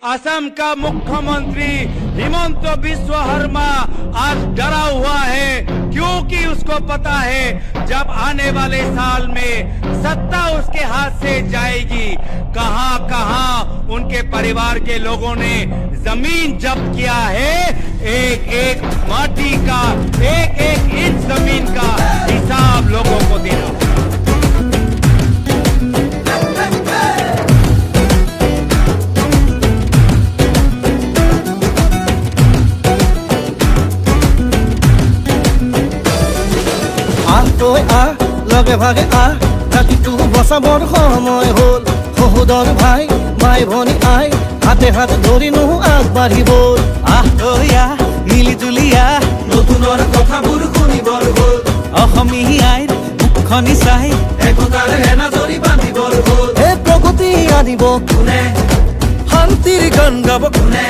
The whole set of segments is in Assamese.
असम का मुख्यमंत्री हिमंत बिस्व शर्मा आज डरा हुआ है क्योंकि उसको पता है जब आने वाले साल में सत्ता उसके हाथ से जाएगी कहां कहां उनके परिवार के लोगों ने जमीन जब्त किया है। एक एक माटी का एक एक इंच जमीन का हिसाब लोगों को देना। লগে ভাগে রাতিটো বচাবৰ সময় হল সহোদৰ ভাই মাই ভনী আই হাতে হাত ধৰি নো আগবাঢ়িব মিলি জুলি নতুনৰ কথাবোৰ শুনিবৰ হল অসমীয়াৰ মুখনি চাই একতাৰ হেনা ধৰি বান্ধিবৰ হল হে প্ৰগতি আনিব কোনে শান্তিৰ গান গাব কোনে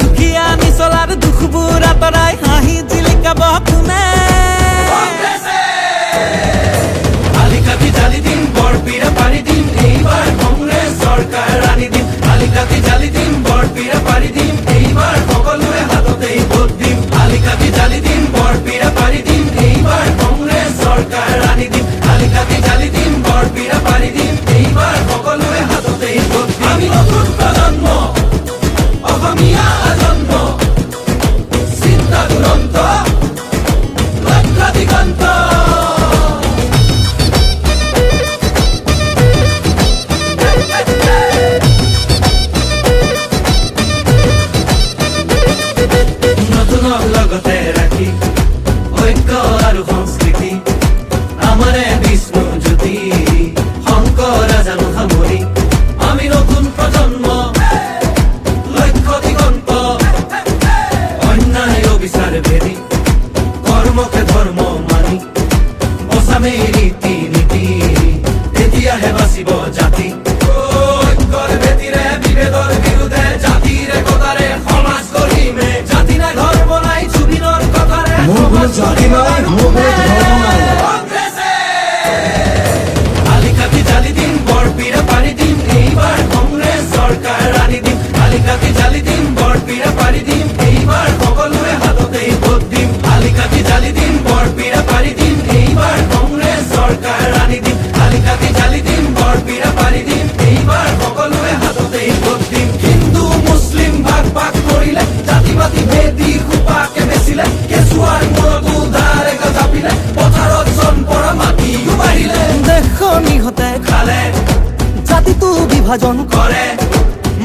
দুখীয়া নিচলাৰ দুখবোৰ আঁতৰাই হাঁহি জিলিকাব কোনে জালি দিন বৰপিৰা পাৰি দিম এইবাৰ কংগ্ৰেছ চৰকাৰ আনি দিম আলিকাতি জালি দিম বৰপিৰা পাৰি দিম এইবাৰ সকলোৱে হাততেই ভোট দিম আলিকাতি জালি দিম বৰপিৰা পাৰি দিম এইবাৰ কংগ্ৰেছ চৰকাৰ আনি দিম আলিকাতি জালি দিম বৰপিৰা পাৰি দিম এইবাৰ সকলোৱে হাততেই ভোট দিম আমি নতুন প্ৰজন্ম অসমীয়া আজন্ম চিন্তা দুৰন্ত লক্ষ্য দিগন্ত লগতে ৰাখি ঐক্য আৰু সংস্কৃতি আমাৰে বিষ্ণু জ্যোতি শংকৰ জানো সামৰি আমি নতুন প্ৰজন্ম লক্ষ্য দিগন্ত অন্যায় অবিচাৰ ভেদি কৰ্মকে ধৰ্ম মানি বচামে ৰীতি নীতি তেতিয়াহে বাচিব জাতি ঐক্যৰ ভেটিৰে বিভেদৰ বিৰুদ্ধে জাতিৰ একতাৰে সমাজ গঢ়িমে জাতি নাই ধৰ্ম নাই জুবিনৰ কথাৰে জাতি নাই ধৰ্ম নাই আলিকাতি জালি দিম বৰপিৰা পাৰি দিম এইবাৰ কংগ্ৰেছ চৰকাৰ আনি দিম আলিকাতি জালি দিম বৰপিৰা পাৰি দিম এইবাৰ সকলোৱে হাততেই ভোট দিম আলিকাতি জালি দিম বৰপিৰা পাৰি দিম এইবাৰ কংগ্ৰেছ চৰকাৰ আনি দিম আলিকাতি জালি দিম বৰপিৰা পাৰি দিম এইবাৰ সকলোৱে হাততেই ভোট দিম হিন্দু মুছলিম ভাগ ভাগ কৰিলে জাতি পাতি ভেদি খোপাকে বেচিলে কেঁচুৱাৰ মূৰতো ধাৰে জাপিলে পথাৰত জন পৰা মাটিও বাঢ়িলে দেশনিহঁতে খালে জাতিটো বিভাজন কৰে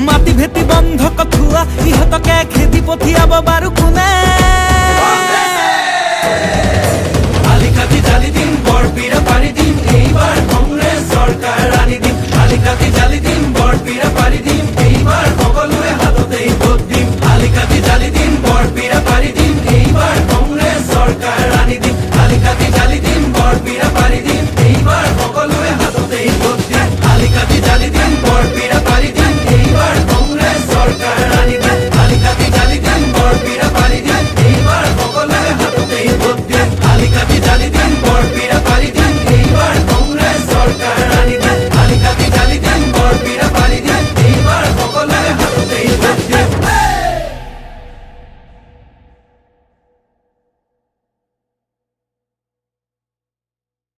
মাটি ভেটি বন্ধ কঠুৱা ইহঁতকে খেদি পঠিয়াব বাৰু কোনে আলিকাতি জালি দিম বৰপিৰা পাৰি দিম এইবাৰ কংগ্ৰেছ চৰকাৰ আনি দিম আলিকাতি জালি দিম বৰপিৰা পাৰি দিম এইবাৰ